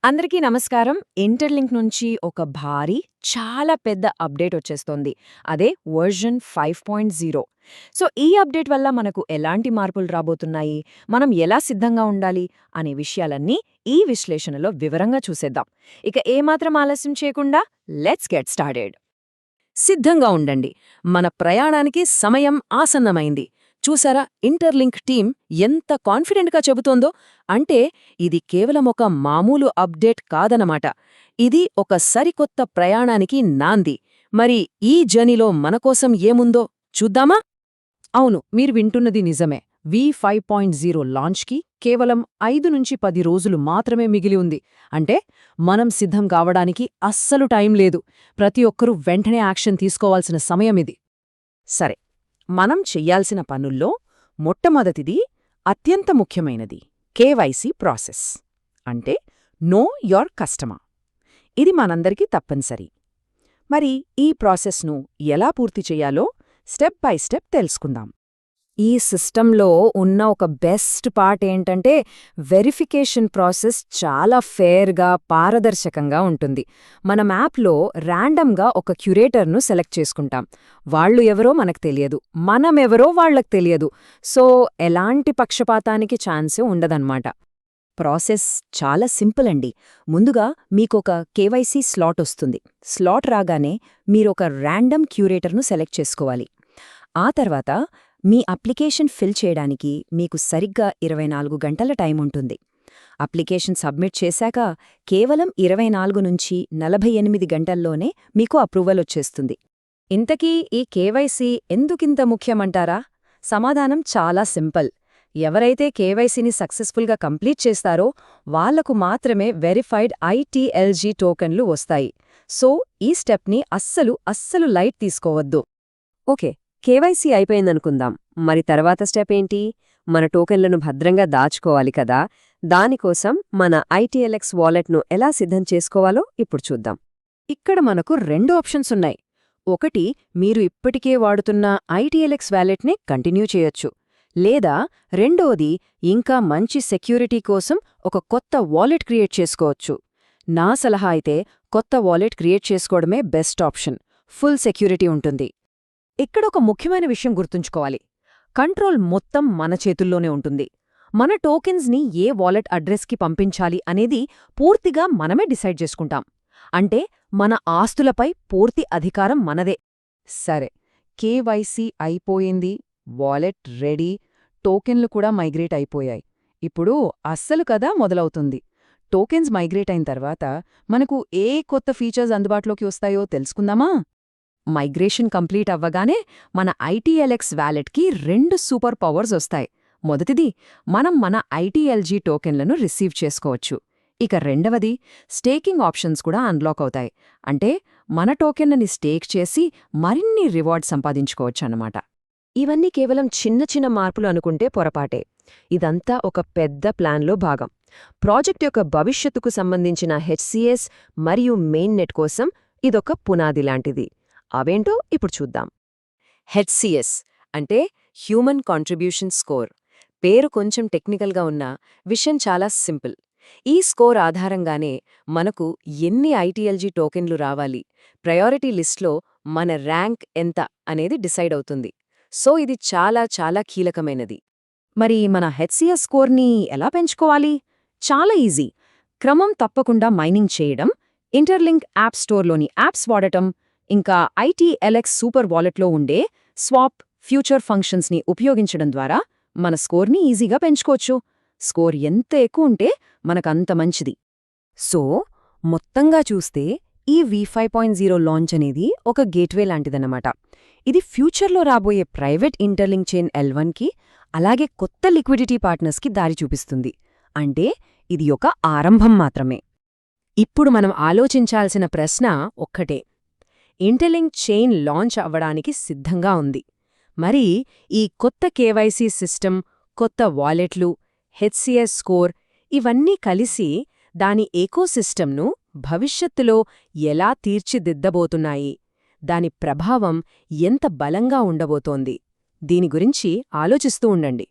అందరికీ నమస్కారం. ఇంటర్లింక్ నుంచి ఒక భారీ, చాలా పెద్ద అప్డేట్ వచ్చేస్తోంది. అదే వర్జన్ 5.0. సో ఈ అప్డేట్ వల్ల మనకు ఎలాంటి మార్పులు రాబోతున్నాయి, మనం ఎలా సిద్ధంగా ఉండాలి అనే విషయాలన్నీ ఈ విశ్లేషణలో వివరంగా చూసేద్దాం. ఇక ఏమాత్రం ఆలస్యం చేయకుండా లెట్స్ గెట్ స్టార్టెడ్. సిద్ధంగా ఉండండి, మన ప్రయాణానికి సమయం ఆసన్నమైంది. చూసారా ఇంటర్లింక్ టీం ఎంత కాన్ఫిడెంట్గా చెబుతోందో? అంటే ఇది కేవలం ఒక మామూలు అప్డేట్ కాదనమాట. ఇది ఒక సరికొత్త ప్రయాణానికి నాంది. మరి ఈ జర్నీలో మనకోసం ఏముందో చూద్దామా? అవును, మీరు వింటున్నది నిజమే. V5.0 లాంచ్కి కేవలం 5-10 రోజులు మాత్రమే మిగిలి ఉంది. అంటే మనం సిద్ధం కావడానికి అస్సలు టైం లేదు. ప్రతి ఒక్కరూ వెంటనే యాక్షన్ తీసుకోవాల్సిన సమయమిది. సరే, మనం చెయ్యాల్సిన పనుల్లో మొట్టమొదటిది, అత్యంత ముఖ్యమైనది, కేవైసీ ప్రాసెస్. అంటే నో యోర్ కస్టమర్. ఇది మనందరికీ తప్పనిసరి. మరి ఈ ప్రాసెస్ను ఎలా పూర్తి చెయ్యాలో స్టెప్ బై స్టెప్ తెలుసుకుందాం. ఈ సిస్టంలో ఉన్న ఒక బెస్ట్ పార్ట్ ఏంటంటే వెరిఫికేషన్ ప్రాసెస్ చాలా ఫేర్గా, పారదర్శకంగా ఉంటుంది. మన మ్యాప్లో ర్యాండమ్గా ఒక క్యూరేటర్ను సెలెక్ట్ చేసుకుంటాం. వాళ్ళు ఎవరో మనకు తెలియదు, మనమెవరో వాళ్లకు తెలియదు. సో ఎలాంటి పక్షపాతానికి ఛాన్సే ఉండదన్నమాట. ప్రాసెస్ చాలా సింపుల్ అండి. ముందుగా మీకొక కేవైసీ స్లాట్ వస్తుంది. స్లాట్ రాగానే మీరొక ర్యాండమ్ క్యూరేటర్ను సెలెక్ట్ చేసుకోవాలి. ఆ తర్వాత మీ అప్లికేషన్ ఫిల్ చేయడానికి మీకు సరిగ్గా 24 గంటల టైం ఉంటుంది. అప్లికేషన్ సబ్మిట్ చేశాక కేవలం 24 నుంచి 48 గంటల్లోనే మీకు అప్రూవల్ వచ్చేస్తుంది. ఇంతకీ ఈ కేవైసీ ఎందుకింత ముఖ్యమంటారా? సమాధానం చాలా సింపుల్. ఎవరైతే కేవైసీని సక్సెస్ఫుల్గా కంప్లీట్ చేస్తారో వాళ్లకు మాత్రమే వెరిఫైడ్ ITLG టోకెన్లు వస్తాయి. సో ఈ స్టెప్ని అస్సలు లైట్ తీసుకోవద్దు. ఓకే, కేవైసీ అయిపోయిందనుకుందాం. మరి తర్వాత స్టెప్ ఏంటి? మన టోకెన్లను భద్రంగా దాచుకోవాలి కదా. దానికోసం మన ITLX వాలెట్ను ఎలా సిద్ధం చేసుకోవాలో ఇప్పుడు చూద్దాం. ఇక్కడ మనకు 2 ఆప్షన్స్ ఉన్నాయి. ఒకటి, మీరు ఇప్పటికే వాడుతున్న ITLX వాలెట్ని కంటిన్యూ చేయొచ్చు. లేదా రెండోది, ఇంకా మంచి సెక్యూరిటీ కోసం ఒక కొత్త వాలెట్ క్రియేట్ చేసుకోవచ్చు. నా సలహా అయితే కొత్త వాలెట్ క్రియేట్ చేసుకోవడమే బెస్ట్ ఆప్షన్. ఫుల్ సెక్యూరిటీ ఉంటుంది. ఇక్కడొక ముఖ్యమైన విషయం గుర్తుంచుకోవాలి. కంట్రోల్ మొత్తం మన చేతుల్లోనే ఉంటుంది. మన టోకెన్స్ని ఏ వాలెట్ అడ్రస్కి పంపించాలి అనేది పూర్తిగా మనమే డిసైడ్ చేసుకుంటాం. అంటే మన ఆస్తులపై పూర్తి అధికారం మనదే. సరే, కేవైసీ అయిపోయింది, వాలెట్ రెడీ, టోకెన్లు కూడా మైగ్రేట్ అయిపోయాయి. ఇప్పుడు అస్సలు కథ మొదలవుతుంది. టోకెన్స్ మైగ్రేట్ అయిన తర్వాత మనకు ఏ కొత్త ఫీచర్స్ అందుబాటులోకి వస్తాయో తెలుసుకుందామా? మైగ్రేషన్ కంప్లీట్ అవ్వగానే మన ITLX వ్యాలెట్కి 2 సూపర్ పవర్స్ వస్తాయి. మొదటిది, మనం మన ITLG టోకెన్లను రిసీవ్ చేసుకోవచ్చు. ఇక రెండవది, స్టేకింగ్ ఆప్షన్స్ కూడా అన్లాక్ అవుతాయి. అంటే మన టోకెన్లని స్టేక్ చేసి మరిన్ని రివార్డ్ సంపాదించుకోవచ్చన్నమాట. ఇవన్నీ కేవలం చిన్న మార్పులు అనుకుంటే పొరపాటే. ఇదంతా ఒక పెద్ద ప్లాన్లో భాగం. ప్రాజెక్ట్ యొక్క భవిష్యత్తుకు సంబంధించిన HCS మరియు మెయిన్ నెట్ కోసం ఇదొక పునాది లాంటిది. అవేంటో ఇప్పుడు చూద్దాం. HCS అంటే హ్యూమన్ కాంట్రిబ్యూషన్ స్కోర్. పేరు కొంచెం టెక్నికల్గా ఉన్నా విషయం చాలా సింపుల్. ఈ స్కోర్ ఆధారంగానే మనకు ఎన్ని ITLG టోకెన్లు రావాలి, ప్రయారిటీ లిస్ట్లో మన ర్యాంక్ ఎంత అనేది డిసైడ్ అవుతుంది. సో ఇది చాలా కీలకమైనది. మరి మన HCS స్కోర్ని ఎలా పెంచుకోవాలి? చాలా ఈజీ. క్రమం తప్పకుండా మైనింగ్ చేయడం, ఇంటర్లింక్ యాప్ స్టోర్లోని యాప్స్ వాడటం, ఇంకా ITLX సూపర్ వాలెట్లో ఉండే స్వాప్, ఫ్యూచర్ ఫంక్షన్స్ని ఉపయోగించడం ద్వారా మన స్కోర్ని ఈజీగా పెంచుకోవచ్చు. స్కోర్ ఎంత ఎక్కువ ఉంటే మనకంత మంచిది. సో మొత్తంగా చూస్తే ఈ V5.0 లాంచ్ అనేది ఒక గేట్వే లాంటిదన్నమాట. ఇది ఫ్యూచర్లో రాబోయే ప్రైవేట్ ఇంటర్లింక్ చైన్ L1కి, అలాగే కొత్త లిక్విడిటీ పార్ట్నర్స్కి దారి చూపిస్తుంది. అంటే ఇది ఒక ఆరంభం మాత్రమే. ఇప్పుడు మనం ఆలోచించాల్సిన ప్రశ్న ఒక్కటే. ఇంటర్లింక్ చైన్ లాంచ్ అవ్వడానికి సిద్ధంగా ఉంది. మరి ఈ కొత్త కేవైసీ సిస్టమ్, కొత్త వాలెట్లు, HCS స్కోర్ ఇవన్నీ కలిసి దాని ఎకోసిస్టమ్ను భవిష్యత్తులో ఎలా తీర్చిదిద్దబోతున్నాయి, దాని ప్రభావం ఎంత బలంగా ఉండబోతోంది, దీని గురించి ఆలోచిస్తూ ఉండండి.